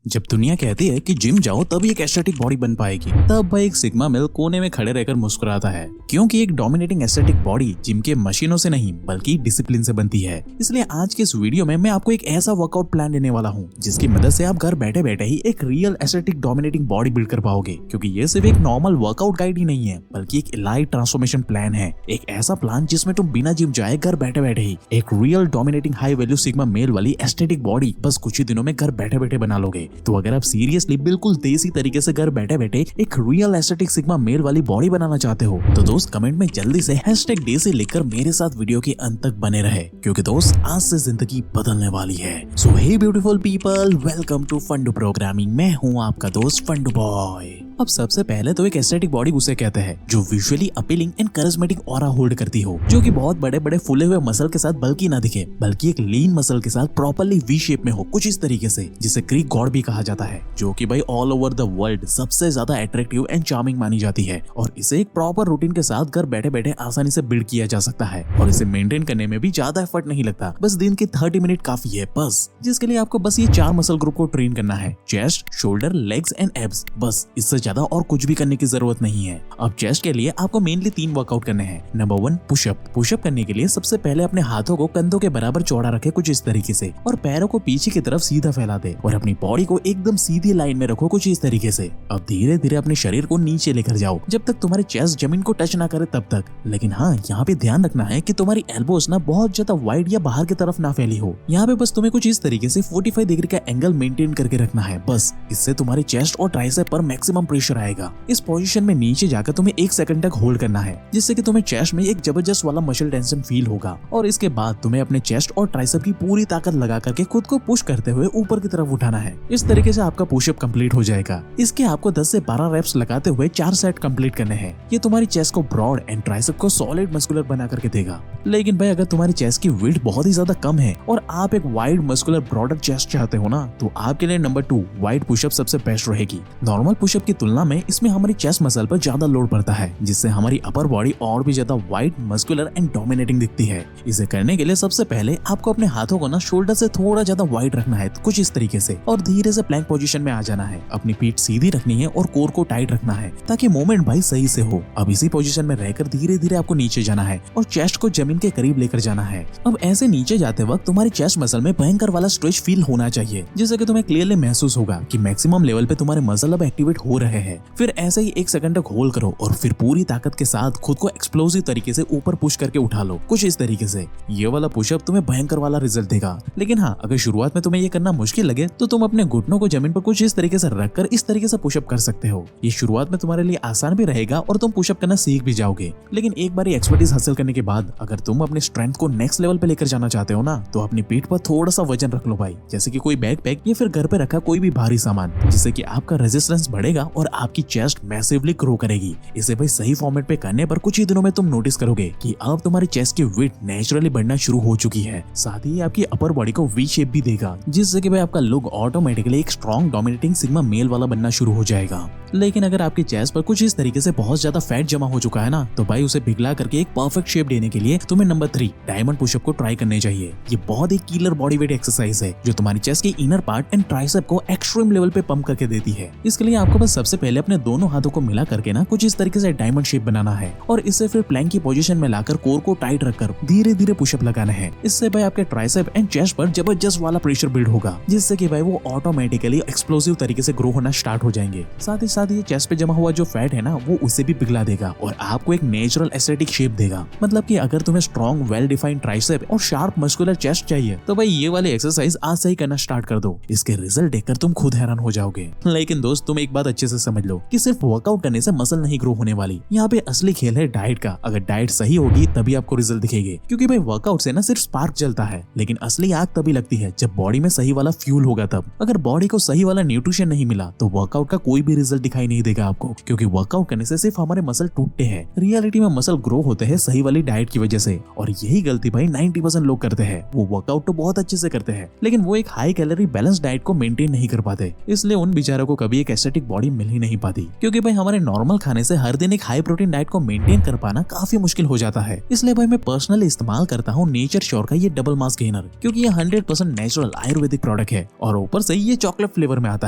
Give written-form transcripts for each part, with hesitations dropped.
जब दुनिया कहती है कि जिम जाओ तभी एक एस्थेटिक बॉडी बन पाएगी, तब भाई एक सिग्मा मेल कोने में खड़े रहकर मुस्कुराता है, क्योंकि एक डोमिनेटिंग एस्थेटिक बॉडी जिम के मशीनों से नहीं बल्कि डिसिप्लिन से बनती है। इसलिए आज के इस वीडियो में मैं आपको एक ऐसा वर्कआउट प्लान देने वाला हूँ जिसकी मदद से आप घर बैठे बैठे ही एक real aesthetic dominating body build कर पाओगे। क्योंकि ये सिर्फ एक नॉर्मल वर्कआउट गाइड ही नहीं है बल्कि एक इलाइट ट्रांसफॉर्मेशन प्लान है। एक ऐसा प्लान जिसमें तुम बिना जिम जाए घर बैठे बैठे ही एक real dominating high value sigma male वाली एस्थेटिक बॉडी बस कुछ ही दिनों में घर बैठे बैठे बना लोगे। तो अगर आप सीरियसली बिल्कुल देसी तरीके से घर बैठे बैठे एक रियल एस्थेटिक सिग्मा मेल वाली बॉडी बनाना चाहते हो तो दोस्त कमेंट में जल्दी से #देसी लिखकर मेरे साथ वीडियो के अंत तक बने रहे, क्योंकि दोस्त आज से जिंदगी बदलने वाली है। So hey beautiful people, welcome to फंडू प्रोग्रामिंग। मैं हूँ आपका दोस्त फंडू बॉय। अब सबसे पहले तो एक एस्थेटिक बॉडी उसे कहते हैं जो visually appealing and charismatic aura hold करती हो, जो कि बहुत बड़े बड़े फूले हुए मसल के साथ बल्कि ना दिखे बल्कि एक लीन मसल के साथ प्रॉपर्ली वी शेप में हो, कुछ इस तरीके से, जिसे ग्रीक गॉड भी कहा जाता है, जो कि भाई ऑल ओवर द वर्ल्ड सबसे ज्यादा अट्रैक्टिव एंड चार्मिंग मानी जाती है। और इसे एक प्रॉपर रूटीन के साथ घर बैठे बैठे आसानी से बिल्ड किया जा सकता है और इसे मेंटेन करने में भी ज्यादा एफर्ट नहीं लगता। बस दिन के 30 मिनट काफी है बस, जिसके लिए आपको बस ये 4 मसल ग्रुप को ट्रेन करना है: chest, shoulder, legs and abs. बस इससे ज्यादा और कुछ भी करने की जरूरत नहीं है। अब चेस्ट के लिए आपको मेनली 3 वर्कआउट करने हैं। Number 1, pushup. पुशअप करने के लिए सबसे पहले अपने हाथों को कंधों के बराबर चौड़ा रखे कुछ इस तरीके से और पैरों को पीछे की तरफ सीधा फैला दे और अपनी बॉडी को एकदम सीधी लाइन में रखो कुछ इस तरीके से। अब धीरे धीरे अपने शरीर को नीचे लेकर जाओ जब तक तुम्हारी चेस्ट जमीन को टच ना करे तब तक। लेकिन हाँ, यहाँ पे ध्यान रखना है कि तुम्हारी एल्बोस ना बहुत ज्यादा वाइड या बाहर की तरफ ना फैली हो। यहाँ पे बस तुम्हें कुछ इस तरीके से 45 डिग्री का एंगल मेंटेन करके रखना है बस। इससे तुम्हारी चेस्ट और ट्राइसेप पर मैक्सिमम प्रेशर आएगा। इस पोजीशन में नीचे जाकर तुम्हें 1 सेकंड तक होल्ड करना है, जिससे कि तुम्हें चेस्ट में एक जबरदस्त वाला मसल टेंशन फील होगा। और इसके बाद तुम्हें अपने चेस्ट और ट्राइसेप की पूरी ताकत लगा करके खुद को पुश करते हुए ऊपर की तरफ उठाना है। इस तरीके से आपका पुशअप कंप्लीट हो जाएगा। इसके आपको 10 से 12 रेप्स लगाते हुए 4 सेट कंप्लीट करने हैं। ये तुम्हारी चेस्ट को ब्रॉड एंड ट्राइसेप को सॉलिड मस्कुलर बना करके देगा। लेकिन भाई अगर तुम्हारी चेस्ट की विड्थ बहुत ही ज्यादा कम है और आप एक वाइड मस्कुलर ब्रॉडर चेस्ट चाहते हो ना, तो आपके लिए नंबर 2 वाइड पुशअप सबसे बेस्ट रहेगी। नॉर्मल पुशअप की तुलना में इसमें हमारी चेस्ट मसल पर ज्यादा लोड पड़ता है, जिससे हमारी अपर बॉडी और भी ज्यादा वाइड, मस्कुलर एंड डोमिनेटिंग दिखती है। इसे करने के लिए सबसे पहले आपको अपने हाथों को ना शोल्डर से थोड़ा ज्यादा वाइड रखना है कुछ इस तरीके से और धीरे से प्लैंक पोजीशन में आ जाना है। अपनी पीठ सीधी रखनी है और कोर को टाइट रखना है ताकि मूवमेंट भाई सही से हो। अब इसी पोजीशन में रहकर धीरे धीरे आपको नीचे जाना है और चेस्ट को जमीन के करीब लेकर जाना है। अब ऐसे नीचे जाते वक्त तुम्हारी चेस्ट मसल में भयंकर वाला स्ट्रेच फील होना चाहिए, जिससे कि तुम्हें क्लियरली महसूस होगा कि मैक्सिमम लेवल पे तुम्हारे मसल अब एक्टिवेट हो रहे हैं। फिर ऐसे ही 1 सेकंड तक होल्ड करो और फिर पूरी ताकत के साथ खुद को एक्सप्लोसिव तरीके से ऊपर पुश करके उठा लो कुछ इस तरीके से। ये वाला पुशअप तुम्हें भयंकर वाला रिजल्ट देगा। लेकिन हाँ, अगर शुरुआत में तुम्हें ये करना मुश्किल लगे तो तुम अपने घुटनों को जमीन पर कुछ इस तरीके से रखकर इस तरीके से पुशअप कर सकते हो। ये शुरुआत में तुम्हारे लिए आसान भी रहेगा और तुम पुशअप करना सीख भी जाओगे। लेकिन एक बार एक्सपर्टीज हासिल करने के बाद अगर तुम अपने स्ट्रेंथ को नेक्स्ट लेवल पे लेकर जाना चाहते हो ना, तो अपनी पीठ पर थोड़ा सा वजन रख लो भाई, जैसे कि कोई बैकपैक या फिर घर पे रखा कोई भी भारी सामान, जिससे कि आपका रेजिस्टेंस बढ़ेगा और आपकी चेस्ट मैसिवली ग्रो करेगी। इसे भाई सही फॉर्मेट पे करने पर कुछ ही दिनों में तुम नोटिस करोगे कि अब तुम्हारी चेस्ट की विड्थ नेचुरली बढ़ना शुरू हो चुकी है। साथ ही आपकी अपर बॉडी को वी शेप भी देगा, जिससे कि भाई आपका लुक ऑटोमेटिकली एक स्ट्रॉन्ग डोमिनेटिंग सिग्मा मेल वाला बनना शुरू हो जाएगा। लेकिन अगर आपकी चेस्ट पर कुछ इस तरीके से बहुत ज्यादा फैट जमा हो चुका है ना, तो भाई उसे पिघला करके एक परफेक्ट शेप देने के लिए तुम्हें नंबर 3 डायमंड पुशअप को ट्राई करने चाहिए। ये बहुत ही किलर बॉडी वेट एक्सरसाइज है जो तुम्हारी चेस्ट के इनर पार्ट एंड ट्राइसेप को एक्सट्रीम लेवल पे पंप करके देती है। इसके लिए आपको बस सबसे पहले अपने दोनों हाथों को मिला करके ना कुछ इस तरीके से डायमंड शेप बनाना है और इसे फिर प्लैंक की पोजीशन में लाकर कोर को टाइट रखकर धीरे धीरे पुशअप लगाना है। इससे भाई आपके ट्राइसेप एंड चेस्ट पर जबरदस्त वाला प्रेशर बिल्ड होगा, जिससे कि भाई वो ऑटोमेटिकली एक्सप्लोसिव तरीके से ग्रो होना स्टार्ट हो जाएंगे। साथ ही साथ ये चेस्ट पे जमा हुआ जो फैट है ना, वो उसे भी पिघला देगा और आपको एक नेचुरल एस्थेटिक शेप देगा। मतलब कि अगर तुम्हें स्ट्रॉन्ग वेल डिफाइंड ट्राइसेप और शार्प मस्कुलर चेस्ट चाहिए तो भाई ये वाले एक्सरसाइज आज से ही करना स्टार्ट कर दो। इसके रिजल्ट देखकर तुम खुद हैरान हो जाओगे। लेकिन दोस्त, तुम एक बात अच्छे से समझ लो कि सिर्फ वर्कआउट करने से मसल नहीं ग्रो होने वाली। यहाँ पे असली खेल है डाइट का। अगर डाइट सही होगी तभी आपको रिजल्ट दिखेंगे, क्योंकि भाई वर्कआउट से ना सिर्फ स्पार्क जलता है, लेकिन असली आग तभी लगती है जब बॉडी में सही वाला फ्यूल होगा तब। अगर बॉडी को सही वाला न्यूट्रिशन नहीं मिला तो वर्कआउट का कोई भी रिजल्ट दिखाई नहीं देगा आपको, क्योंकि वर्कआउट करने से सिर्फ हमारे मसल टूटते हैं। रियलिटी में मसल ग्रो होते हैं सही वाली डाइट की वजह से, और यही गलती भाई 90% लोग करते हैं। वो वर्कआउट तो बहुत अच्छे से करते हैं, लेकिन वो एक हाई कैलोरी बैलेंस डाइट को मेंटेन नहीं कर पाते। इसलिए उन बेचारों को कभी एक एस्थेटिक बॉडी मिल ही नहीं पाती, क्योंकि भाई हमारे नॉर्मल खाने से हर दिन एक हाई प्रोटीन डाइट को मेंटेन कर पाना काफी मुश्किल हो जाता है। इसलिए भाई मैं पर्सनली इस्तेमाल करता हूँ नेचर श्योर का ये डबल मास गेनर, क्योंकि ये 100% नेचुरल आयुर्वेदिक प्रोडक्ट है और ऊपर से ये चॉकलेट फ्लेवर में आता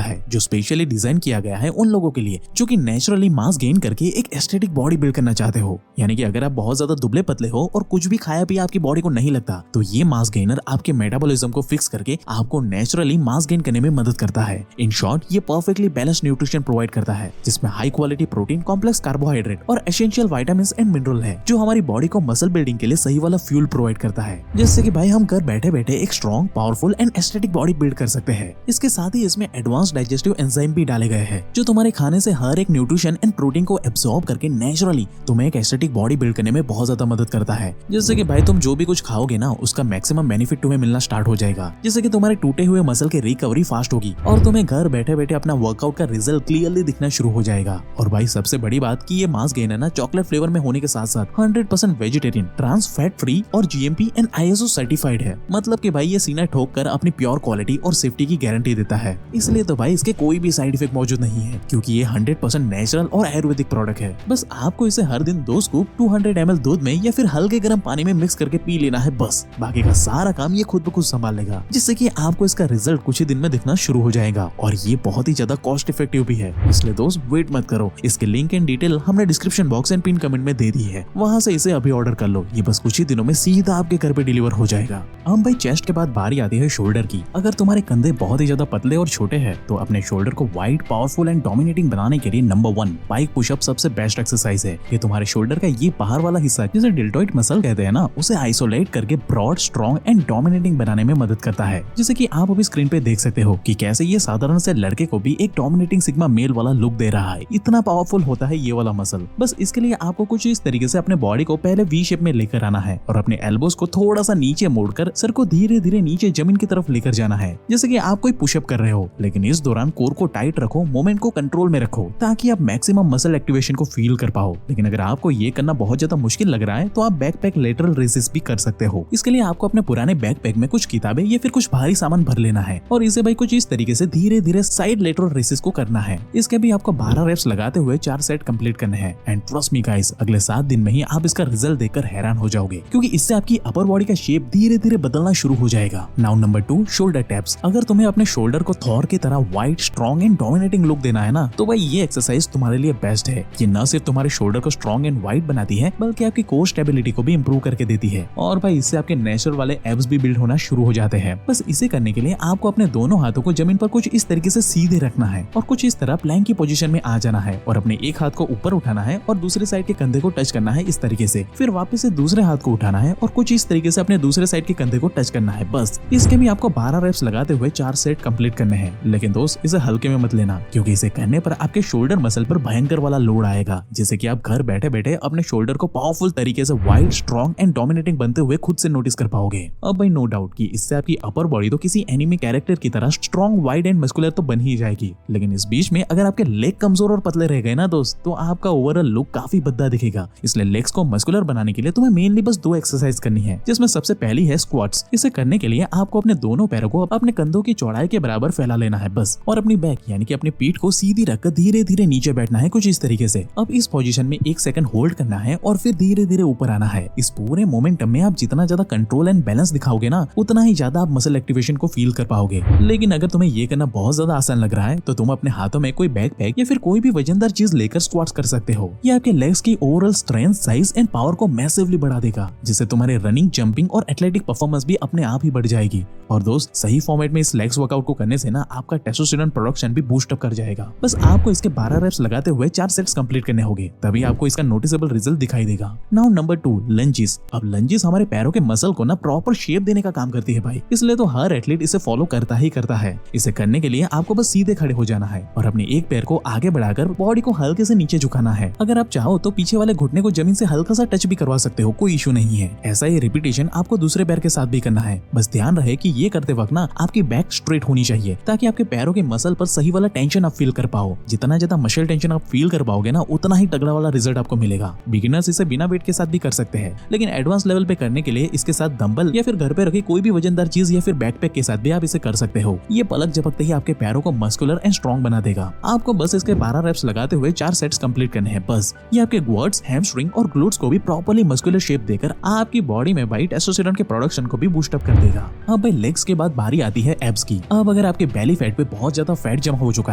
है, जो स्पेशली डिजाइन किया गया है उन लोगों के लिए जो कि नेचुरली मास गेन करके एक एस्थेटिक बॉडी बिल्ड करना चाहते हो। यानी कि अगर आप बहुत ज्यादा दुबले पतले हो और कुछ भी खाया पिया आपकी बॉडी को नहीं लगता, तो ये मास गेनर आपके मेटाबॉलिज्म को फिक्स करके आपको नेचुरली मास गेन करने में मदद करता है। इन शॉर्ट, ये परफेक्टली बैलेंस्ड न्यूट्रिशन प्रोवाइड करता है, जिसमें high quality protein, complex carbohydrate और एसेंशियल विटामिन्स एंड मिनरल है, जो हमारी बॉडी को मसल बिल्डिंग के लिए सही वाला फ्यूल प्रोवाइड करता है, जिससे कि भाई हम घर बैठे बैठे एक strong, powerful and aesthetic body build कर सकते हैं। इसके साथ ही इसमें एडवांस डाइजेस्टिव एंजाइम भी डाले गए हैं, जो तुम्हारे खाने से हर एक न्यूट्रिशन एंड प्रोटीन को एब्सॉर्ब करके नेचुरली तुम्हें एक एस्थेटिक बॉडी बिल्ड करने में बहुत ज्यादा मदद करता है। जिससे कि भाई तुम जो भी कुछ खाओगे ना, उसका मैक्सिमम बेनिफिट तुम्हें मिलना स्टार्ट हो जाएगा, जिससे कि तुम्हारे टूटे हुए मसल की रिकवरी फास्ट होगी और तुम्हें घर बैठे बैठे अपना वर्कआउट का रिजल्ट क्लियरली दिखना शुरू हो जाएगा। और भाई सबसे बड़ी बात कि ये मास गेनर ना चॉकलेट फ्लेवर में होने के साथ साथ 100% वेजिटेरियन, ट्रांस फैट फ्री और GMP एंड ISO सर्टिफाइड है। मतलब कि भाई ये सीना ठोक कर अपनी प्योर क्वालिटी और सेफ्टी की गारंटी देता है। इसलिए तो भाई इसके कोई भी साइड इफेक्ट मौजूद नहीं है, क्योंकि ये 100% नेचुरल और आयुर्वेदिक प्रोडक्ट है। बस आपको इसे हर दिन 2 स्कूप 200 ml दूध में या फिर हल्के गर्म पानी में मिक्स करके पी लेना है। बस बाकी का सारा काम ये खुद ब खुद संभाल लेगा, जिससे कि आपको इसका रिजल्ट कुछ ही दिन में दिखना शुरू हो जाएगा। और ये बहुत ही ज्यादा कॉस्ट इफेक्टिव भी है। इसलिए दोस्त वेट मत करो, इसके लिंक एंड डिटेल हमने description box and pin comment में दे दी है, वहां से इसे अभी ऑर्डर कर लो। ये बस कुछ ही दिनों में सीधा आपके घर पे डिलीवर हो जाएगा। हम भाई चेस्ट के बाद बारी आती है शोल्डर की। अगर तुम्हारे कंधे बहुत ही ज्यादा पतले और छोटे हैं, तो अपने शोल्डर को वाइड, पावरफुल एंड डोमिनेटिंग बनाने के लिए नंबर 1 पाइक पुशअप सबसे बेस्ट एक्सरसाइज है। ये तुम्हारे शोल्डर का ये बाहर वाला हिस्सा जिसे डेल्टॉइड मसल कहते हैं ना, उसे आइसोलेट करके ब्रॉड, स्ट्रॉन्ग एंड डोमिनेटिंग बनाने में मदद करता है। जैसे कि आप अभी स्क्रीन पे देख सकते हो कि कैसे ये साधारण से लड़के को भी एक डोमिनेटिंग सिग्मा मेल वाला लुक दे रहा है। इतना पावरफुल होता है ये वाला मसल। बस इसके लिए आपको कुछ इस तरीके से अपने बॉडी को पहले वी शेप में लेकर आना है और अपने एल्बोस को थोड़ा सा नीचे मोड़कर सर को धीरे धीरे नीचे जमीन की तरफ लेकर जाना है, जैसे कि आप कोई पुशअप कर रहे हो। लेकिन इस दौरान कोर को टाइट रखो, मोमेंट को कंट्रोल में रखो, ताकि आप मैक्सिमम मसल एक्टिवेशन को फील कर पाओ। लेकिन अगर आपको ये करना बहुत ज्यादा मुश्किल लग रहा है, तो आप बैकपैक लेटरल रेसेस भी कर सकते हो। इसके लिए आपको अपने पुराने बैकपैक में कुछ किताबें या फिर कुछ भारी सामान भर लेना है और इसे भाई कुछ इस तरीके से धीरे धीरे साइड लेटरल रेसेस को करना है। इसके भी आपको 12 रेप्स लगाते हुए 4 सेट कंप्लीट करने हैं। एंड ट्रस्ट मी गाइस, अगले 7 दिन में ही आप इसका रिजल्ट देखकर हैरान हो जाओगे, क्योंकि इससे आपकी अपर बॉडी का शेप धीरे धीरे बदलना शुरू हो जाएगा। Now number 2, shoulder taps. अगर तुम्हें अपने शोल्डर को थॉर की तरह wide, strong and dominating look देना है ना, तो भाई ये एक्सरसाइज तुम्हारे लिए बेस्ट है। ये न सिर्फ तुम्हारे शोल्डर को स्ट्रॉन्ग एंड वाइड बनाती है, बल्कि आपकी कोर स्टेबिलिटी को भी इंप्रूव करके देती है। और भाई इससे आपके नेचुरल वाले एब्स भी बिल्ड होना शुरू हो जाते हैं। बस इसे करने के लिए आपको अपने दोनों हाथों को जमीन पर कुछ इस तरीके से सीधे रखना है और कुछ इस तरह प्लैंक की पोजीशन में आ जाना है और अपने एक हाथ को ऊपर उठाना है और दूसरे साइड के कंधे को टच करना है इस तरीके से। फिर वापस से दूसरे हाथ को उठाना है और कुछ इस तरीके से अपने दूसरे साइड के कंधे को टच करना है। बस इसके भी आपको 12 रेप्स लगाते हुए 4 सेट कंप्लीट करने हैं। लेकिन दोस्त इसे हल्के में मत लेना, क्योंकि इसे करने पर आपके शोल्डर मसल पर भयंकर वाला लोड आएगा, जिससे कि आप घर बैठे बैठे अपने शोल्डर को पावरफुल तरीके से वाइड, स्ट्रॉन्ग एंड डोमिनेटिंग बनते हुए खुद से नोटिस कर पाओगे। अब भाई नो डाउट कि इससे आपकी अपर बॉडी तो किसी एनिमे कैरेक्टर की तरह स्ट्रॉन्ग, वाइड एंड मस्कुलर तो बन ही जाएगी। लेकिन इस बीच में अगर आपके लेग कमजोर और पतले रह गए ना दोस्त, तो आपका ओवरऑल लुक काफी भद्दा दिखेगा। इसलिए लेग्स को मस्कुलर बनाने के लिए तुम्हें मेनली बस 2 एक्सरसाइज करनी है, जिसमें सबसे पहली है स्क्वाट्स। इसे करने के लिए आपको अपने दोनों पैरों को अपने कंधों की चौड़ाई के बराबर फैला लेना है बस, और अपनी बैक यानी कि अपनी पीठ को सीधी रखकर धीरे धीरे नीचे बैठना है कुछ इस तरीके से। अब इस पोजीशन में 1 सेकंड होल्ड करना है और फिर धीरे धीरे ऊपर आना है। इस पूरे मोमेंटम में आप जितना ज्यादा कंट्रोल एंड बैलेंस दिखाओगे ना, उतना ही ज्यादा आप मसल एक्टिवेशन को फील कर पाओगे। लेकिन अगर तुम्हें ये करना बहुत ज्यादा आसान लग रहा है, तो तुम अपने हाथों में कोई बैकपैक या फिर कोई भी वजनदार चीज लेकर स्क्वाट्स कर सकते हो। ये आपके लेग्स की overall strength, size and power को मैसिवली बढ़ा देगा, जिससे तुम्हारे रनिंग, जंपिंग और एथलेटिक परफॉर्मेंस भी अपने आप ही बढ़ जाएगी। और दोस्त सही फॉर्मेट में इस लेग्स वर्कआउट को करने से ना आपका टेस्टोस्टेरोन प्रोडक्शन भी बूस्ट अप कर जाएगा। बस आपको इसके 12 रेप्स लगाते हुए 4 सेट्स कंप्लीट करने होंगे, तभी आपको इसका नोटिसेबल रिजल्ट दिखाई देगा। Now number 2, lunges. अब लंजेस हमारे पैरों के मसल को ना प्रॉपर शेप देने का काम करती है भाई, इसलिए तो हर एथलीट इसे फॉलो करता ही करता है। इसे करने के लिए आपको बस सीधे खड़े हो जाना है और अपने एक पैर को आगे बढ़ाकर बॉडी को हल्के से नीचे झुकाना है। अगर आप चाहो तो पीछे वाले घुटने को जमीन से हल्का सा टच भी करवा सकते हो, कोई इशू नहीं है। ऐसा ही रिपीटेशन आपको दूसरे पैर के साथ भी करना है। बस ध्यान रहे कि ये करते वक्त ना आपकी बैक स्ट्रेट होनी चाहिए, ताकि आपके पैरों के मसल पर सही वाला टेंशन आप फील कर पाओ। जितना ज्यादा मसल टेंशन आप फील कर पाओगे ना, उतना ही तगड़ा वाला रिजल्ट आपको मिलेगा। बिगिनर्स इसे बिना वेट के साथ भी कर सकते हैं, लेकिन एडवांस लेवल पे करने के लिए इसके साथ डंबल या फिर घर पे रखी कोई भी वजनदार चीज या फिर बैकपैक के साथ भी आप इसे कर सकते हो। ये पलक झपकते ही आपके पैरों को मस्कुलर एंड स्ट्रॉन्ग बना देगा। आपको बस इसके 12 रेप्स लगाते हुए 4 सेट्स कंप्लीट करने हैं बस। ये आपके क्वाड्स, हैमस्ट्रिंग और ग्लूट्स को भी प्रॉपर्ली मस्कुलर शेप देकर आपकी बॉडी में भाई टेस्टोस्टेरोन के प्रोडक्शन को भी बूस्ट अप कर देगा। अब भाई लेग्स के बाद बारी आती है एब्स की। अब अगर आपके बेली फैट पे बहुत ज्यादा फैट जमा हो चुका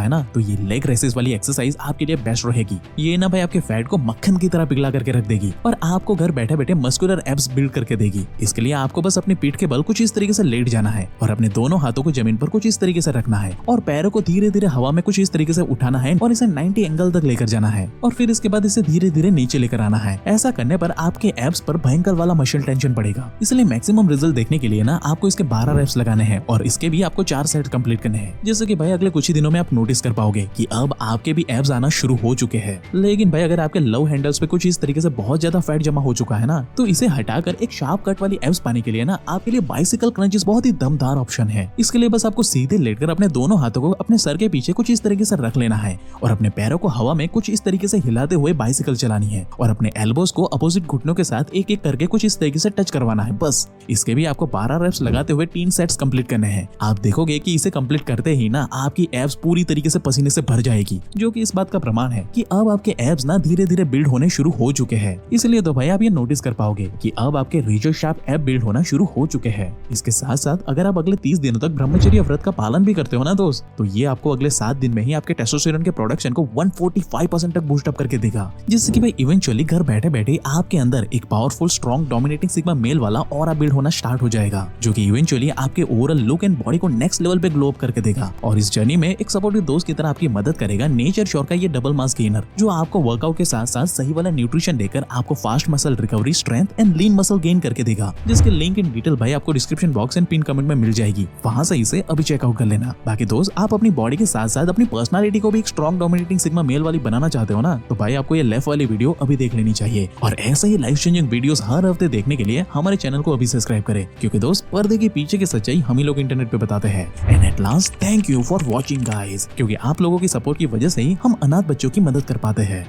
है ना, तो ये लेग रेसेस वाली एक्सरसाइज आपके लिए बेस्ट रहेगी। ये ना भाई आपके फैट को मक्खन की तरह पिघला करके रख देगी और आपको घर बैठे बैठे मस्कुलर एब्स बिल्ड करके देगी। इसके लिए आपको बस अपनी पीठ के बल कुछ इस तरीके से लेट जाना है और अपने दोनों हाथों को जमीन पर कुछ इस तरीके से रखना है और पैरों को धीरे धीरे हवा में कुछ इस तरीके से उठाना है और इसे 90 एंगल तक लेकर जाना है और फिर इसके बाद इसे धीरे धीरे नीचे लेकर आना है। ऐसा करने पर आपके एब्स पर भयंकर वाला मसल टेंशन पड़ेगा। इसलिए मैक्सिमम रिजल्ट देखने के लिए ना आपको इसके 12 रेप्स लगाने हैं और इसके भी आपको 4 सेट कंप्लीट करने हैं। जैसे कि भाई अगले कुछ ही दिनों में आप नोटिस कर पाओगे कि अब आपके भी एब्स आना शुरू हो चुके हैं। लेकिन भाई अगर आपके लव हैंडल्स पे कुछ इस तरीके से बहुत ज्यादा फैट जमा हो चुका है ना, तो इसे हटाकर एक शार्प कट वाली एब्स पाने के लिए ना आपके लिए बाइसिकल क्रंचेस बहुत ही दमदार ऑप्शन है। इसके लिए बस आपको सीधे लेटकर अपने दोनों हाथों को अपने सर के पीछे कुछ इस तरीके से रख लेना है और अपने पैरों को हवा में कुछ इस तरीके से हिलाते हुए बाइसिकल चलानी है और अपने एल्बोस को अपोजिट घुटनों के साथ एक एक करके कुछ इस तरीके से टच करवाना है बस। इसके भी आपको 12 रेप्स लगाते हुए 3 सेट्स कंप्लीट करने हैं। आप देखोगे कि इसे कंप्लीट करते ही ना आपकी एब्स पूरी तरीके से पसीने से भर जाएगी, जो कि इस बात का प्रमाण है कि अब आपके एब्स ना धीरे धीरे बिल्ड होने शुरू हो चुके हैं। इसलिए तो भाई आप ये नोटिस कर पाओगे कि अब आपके रिजो शार्प एब बिल्ड होना शुरू हो चुके हैं। इसके साथ साथ अगर आप अगले 30 दिनों तक ब्रह्मचर्य व्रत का पालन भी करते हो ना दोस्त, तो ये आपको अगले 7 दिन में ही आपके टेस्टोस्टेरोन के प्रोडक्शन को 145% तक बूस्ट अप करके देगा, जिससे कि भाई इवेंचुअली घर बैठे बैठे आपके अंदर एक powerful strong dominating sigma male वाला ऑरा बिल्ड होना स्टार्ट हो जाएगा, जो कि इवेंचुअली आपके ओवरऑल लुक एंड बॉडी को नेक्स्ट लेवल पे ग्लो अप करके देगा। और इस जर्नी में एक सपोर्टिव दोस्त की तरह आपकी मदद करेगा नेचर श्योर का ये डबल मास गेनर, जो आपको वर्कआउट के साथ साथ सही वाला न्यूट्रिशन देकर आपको fast muscle recovery, strength and lean muscle gain करके देगा, जिसके लिंक इन डिटेल भाई आपको description box and pin comment में मिल जाएगी। वहां से इसे अभी चेकआउट कर लेना। बाकी दोस्त आप अपनी बॉडी के साथ साथ अपनी पर्सनालिटी को भी एक स्ट्रॉन्ग डोमिनेटिंग सिग्मा मेल वाली बनाना चाहते हो ना, तो भाई आपको ये लेफ्ट वाली वीडियो अभी देख लेनी चाहिए। और ऐसे ही लाइफ चेंजिंग वीडियोस हर हफ्ते देखने के लिए हमारे चैनल को अभी सब्सक्राइब करें, क्योंकि दोस्त पर्दे के पीछे की सच्चाई हम ही लोग इंटरनेट पे बताते हैं। And at last thank you for watching guys, क्योंकि आप लोगों की सपोर्ट की वजह से ही हम अनाथ बच्चों की मदद कर पाते हैं।